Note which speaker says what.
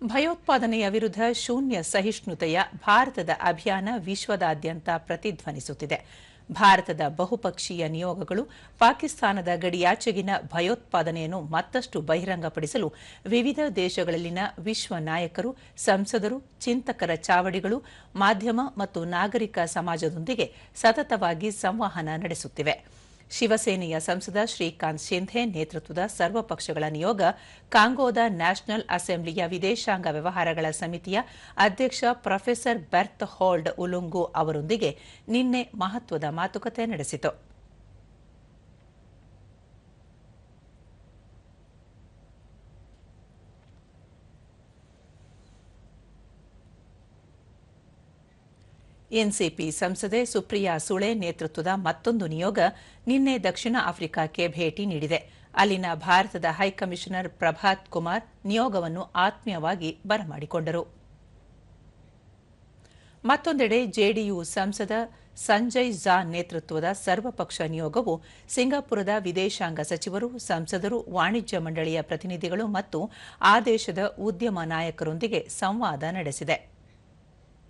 Speaker 1: ಭಯೋತ್ಪಾದನೆಯ ವಿರುದ್ಧ ಶೂನ್ಯ ಸಹಿಷ್ಣುತೆಯ ಭಾರತದ ಅಭಿಯಾನ ವಿಶ್ವದಾದ್ಯಂತ ಪ್ರತಿಧ್ವನಿಸುತ್ತಿದೆ. ಭಾರತದ ಬಹುಪಕ್ಷೀಯ ನಿಯೋಗಗಳು ಪಾಕಿಸ್ತಾನದ ಗಡಿಯಾಚೆಗಿನ ಭಯೋತ್ಪಾದನೆಯನ್ನು ಮತ್ತಷ್ಟು ಬಹಿರಂಗಪಡಿಸಲು ವಿವಿಧ ದೇಶಗಳಲ್ಲಿನ ವಿಶ್ವ ನಾಯಕರು, ಸಂಸದರು, ಚಿಂತಕರ ಚಾವಡಿಗಳು, ಮಾಧ್ಯಮ ಮತ್ತು ನಾಗರಿಕ ಸಮಾಜದೊಂದಿಗೆ ಸತತವಾಗಿ ಸಂವಹನ ನಡೆಸುತ್ತಿವೆ. ಶಿವಸೇನೆಯ ಸಂಸದ ಶ್ರೀಕಾಂತ್ ಶಿಂಧೆ ನೇತೃತ್ವದ ಸರ್ವಪಕ್ಷಗಳ ನಿಯೋಗ ಕಾಂಗೋದ ನ್ಯಾಷನಲ್ ಅಸೆಂಬ್ಲಿಯ ವಿದೇಶಾಂಗ ವ್ಯವಹಾರಗಳ ಸಮಿತಿಯ ಅಧ್ಯಕ್ಷ ಪ್ರೊಫೆಸರ್ ಬೆರ್ತ್ ಹೋಲ್ಡ್ ಉಲುಂಗು ಅವರೊಂದಿಗೆ ನಿನ್ನೆ ಮಹತ್ವದ ಮಾತುಕತೆ ನಡೆಸಿತು. ಎನ್ಸಿಪಿ ಸಂಸದೆ ಸುಪ್ರಿಯಾ ಸುಳೆ ನೇತೃತ್ವದ ಮತ್ತೊಂದು ನಿಯೋಗ ನಿನ್ನೆ ದಕ್ಷಿಣ ಆಫ್ರಿಕಾಕ್ಕೆ ಭೇಟಿ ನೀಡಿದೆ. ಅಲ್ಲಿನ ಭಾರತದ ಹೈಕಮಿಷನರ್ ಪ್ರಭಾತ್ ಕುಮಾರ್ ನಿಯೋಗವನ್ನು ಆತ್ಮೀಯವಾಗಿ ಬರಮಾಡಿಕೊಂಡರು. ಮತ್ತೊಂದೆಡೆ ಜೆಡಿಯು ಸಂಸದ ಸಂಜಯ್ ಝಾ ನೇತೃತ್ವದ ಸರ್ವಪಕ್ಷ ನಿಯೋಗವು ಸಿಂಗಾಪುರದ ವಿದೇಶಾಂಗ ಸಚಿವರು, ಸಂಸದರು, ವಾಣಿಜ್ಯ ಮಂಡಳಿಯ ಪ್ರತಿನಿಧಿಗಳು ಮತ್ತು ಆ ದೇಶದ ಉದ್ಯಮ ನಾಯಕರೊಂದಿಗೆ ಸಂವಾದ ನಡೆಸಿದೆ.